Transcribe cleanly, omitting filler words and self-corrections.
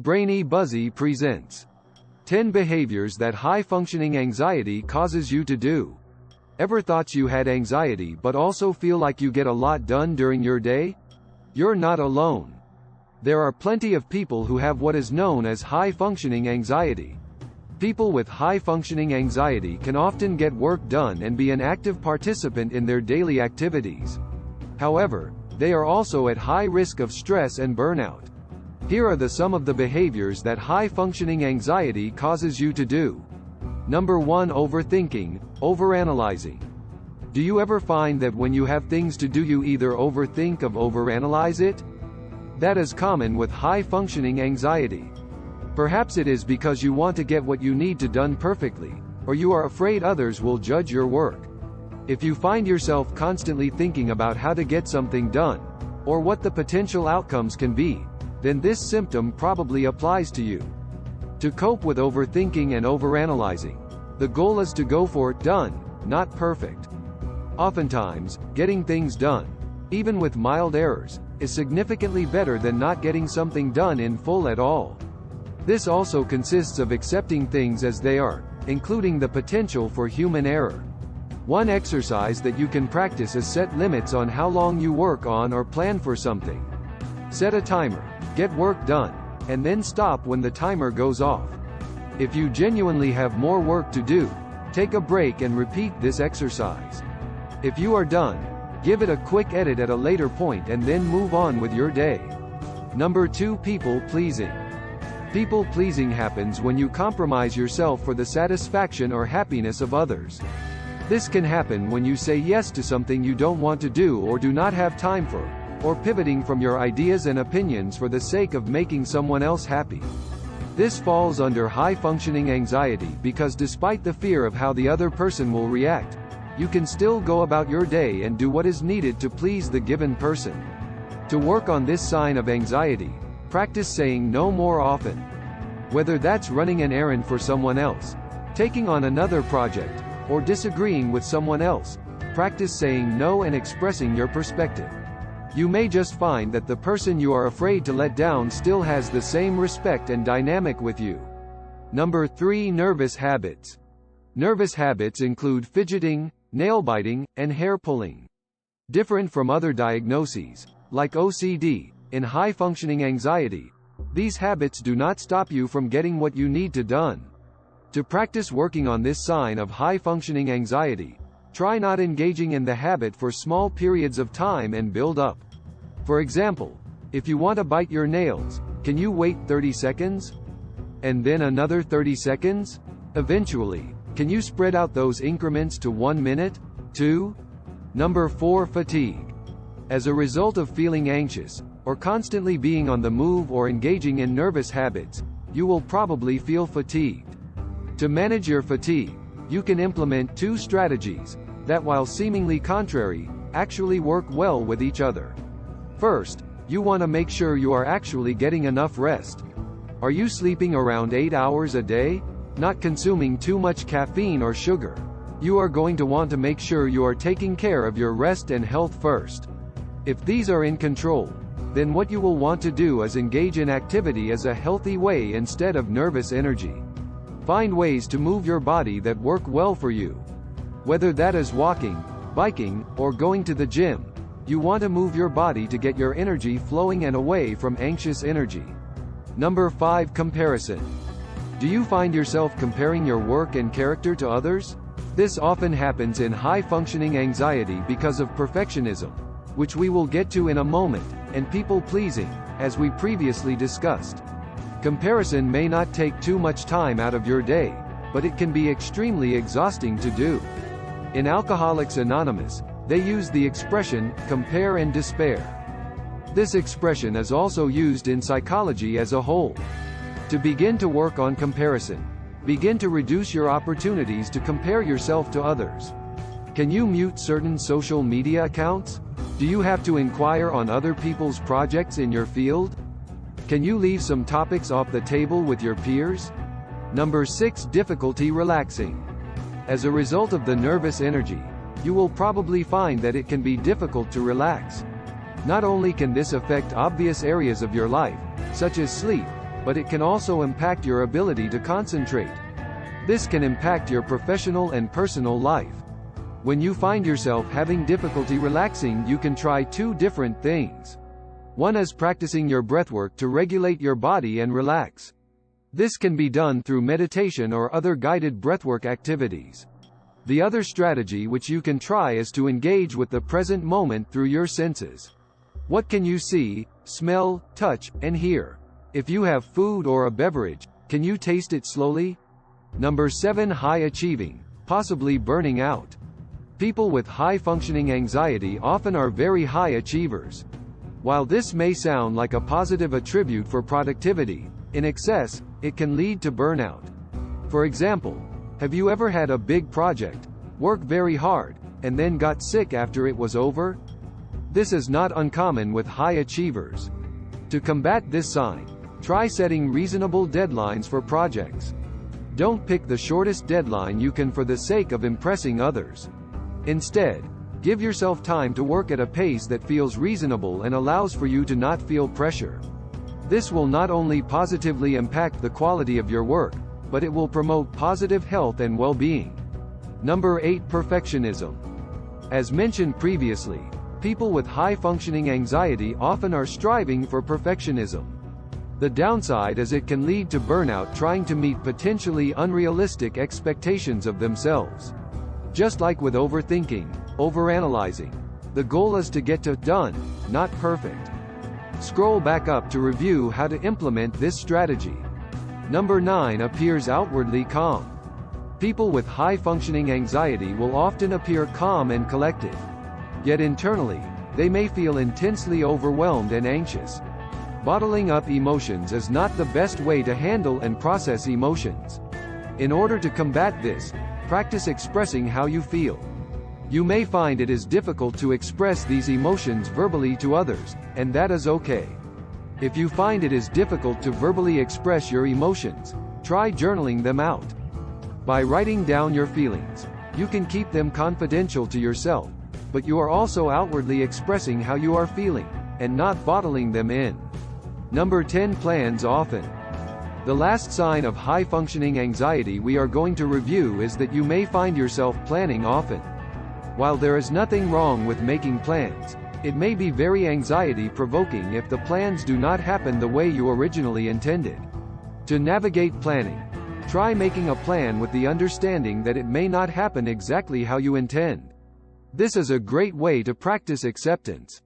Brainy Buzzy presents 10 behaviors that high-functioning anxiety causes you to do. Ever thought you had anxiety but also feel like you get a lot done during your day? You're not alone. There are plenty of people who have what is known as high-functioning anxiety. People with high-functioning anxiety can often get work done and be an active participant in their daily activities. However, they are also at high risk of stress and burnout. Here are some of the behaviors that high-functioning anxiety causes you to do. Number 1. Overthinking, overanalyzing. Do you ever find that when you have things to do you either overthink or overanalyze it? That is common with high-functioning anxiety. Perhaps it is because you want to get what you need to done perfectly, or you are afraid others will judge your work. If you find yourself constantly thinking about how to get something done, or what the potential outcomes can be, then this symptom probably applies to you. To cope with overthinking and overanalyzing, the goal is to go for done, not perfect. Oftentimes, getting things done, even with mild errors, is significantly better than not getting something done in full at all. This also consists of accepting things as they are, including the potential for human error. One exercise that you can practice is set limits on how long you work on or plan for something. Set a timer, get work done, and then stop when the timer goes off. If you genuinely have more work to do, take a break and repeat this exercise. If you are done, give it a quick edit at a later point and then move on with your day. Number 2. People-pleasing. People-pleasing happens when you compromise yourself for the satisfaction or happiness of others. This can happen when you say yes to something you don't want to do or do not have time for, or pivoting from your ideas and opinions for the sake of making someone else happy. This falls under high-functioning anxiety because despite the fear of how the other person will react, you can still go about your day and do what is needed to please the given person. To work on this sign of anxiety, practice saying no more often. Whether that's running an errand for someone else, taking on another project, or disagreeing with someone else, practice saying no and expressing your perspective. You may just find that the person you are afraid to let down still has the same respect and dynamic with you. Number 3. Nervous habits. Nervous habits include fidgeting, nail-biting, and hair-pulling. Different from other diagnoses, like OCD, in high-functioning anxiety, these habits do not stop you from getting what you need to done. To practice working on this sign of high-functioning anxiety, try not engaging in the habit for small periods of time and build up. For example, if you want to bite your nails, can you wait 30 seconds? And then another 30 seconds? Eventually, can you spread out those increments to 1 minute? 2. Number 4. Fatigue. As a result of feeling anxious, or constantly being on the move or engaging in nervous habits, you will probably feel fatigued. To manage your fatigue, you can implement 2 strategies that, while seemingly contrary, actually work well with each other. First, you want to make sure you are actually getting enough rest. Are you sleeping around 8 hours a day? Not consuming too much caffeine or sugar? You are going to want to make sure you are taking care of your rest and health first. If these are in control, then what you will want to do is engage in activity as a healthy way instead of nervous energy. Find ways to move your body that work well for you. Whether that is walking, biking, or going to the gym, you want to move your body to get your energy flowing and away from anxious energy. Number 5. Comparison. Do you find yourself comparing your work and character to others? This often happens in high-functioning anxiety because of perfectionism, which we will get to in a moment, and people-pleasing, as we previously discussed. Comparison may not take too much time out of your day, but it can be extremely exhausting to do. In Alcoholics Anonymous, they use the expression, compare and despair. This expression is also used in psychology as a whole. To begin to work on comparison, begin to reduce your opportunities to compare yourself to others. Can you mute certain social media accounts? Do you have to inquire on other people's projects in your field? Can you leave some topics off the table with your peers? Number 6. Difficulty relaxing. As a result of the nervous energy, you will probably find that it can be difficult to relax. Not only can this affect obvious areas of your life, such as sleep, but it can also impact your ability to concentrate. This can impact your professional and personal life. When you find yourself having difficulty relaxing, you can try two different things. One is practicing your breathwork to regulate your body and relax. This can be done through meditation or other guided breathwork activities. The other strategy which you can try is to engage with the present moment through your senses. What can you see, smell, touch, and hear? If you have food or a beverage, can you taste it slowly? Number 7. High achieving, possibly burning out. People with high-functioning anxiety often are very high achievers. While this may sound like a positive attribute for productivity, in excess, it can lead to burnout. For example, have you ever had a big project, worked very hard, and then got sick after it was over? This is not uncommon with high achievers. To combat this sign, try setting reasonable deadlines for projects. Don't pick the shortest deadline you can for the sake of impressing others. Instead, give yourself time to work at a pace that feels reasonable and allows for you to not feel pressure. This will not only positively impact the quality of your work, but it will promote positive health and well-being. Number 8. Perfectionism. As mentioned previously, people with high-functioning anxiety often are striving for perfectionism. The downside is it can lead to burnout trying to meet potentially unrealistic expectations of themselves. Just like with overthinking, overanalyzing, the goal is to get to done, not perfect. Scroll back up to review how to implement this strategy. Number 9. Appears outwardly calm. People with high-functioning anxiety will often appear calm and collected. Yet internally, they may feel intensely overwhelmed and anxious. Bottling up emotions is not the best way to handle and process emotions. In order to combat this, practice expressing how you feel. You may find it is difficult to express these emotions verbally to others, and that is okay. If you find it is difficult to verbally express your emotions, try journaling them out. By writing down your feelings, you can keep them confidential to yourself, but you are also outwardly expressing how you are feeling, and not bottling them in. Number 10. Plans often. The last sign of high-functioning anxiety we are going to review is that you may find yourself planning often. While there is nothing wrong with making plans, it may be very anxiety-provoking if the plans do not happen the way you originally intended. To navigate planning, try making a plan with the understanding that it may not happen exactly how you intend. This is a great way to practice acceptance.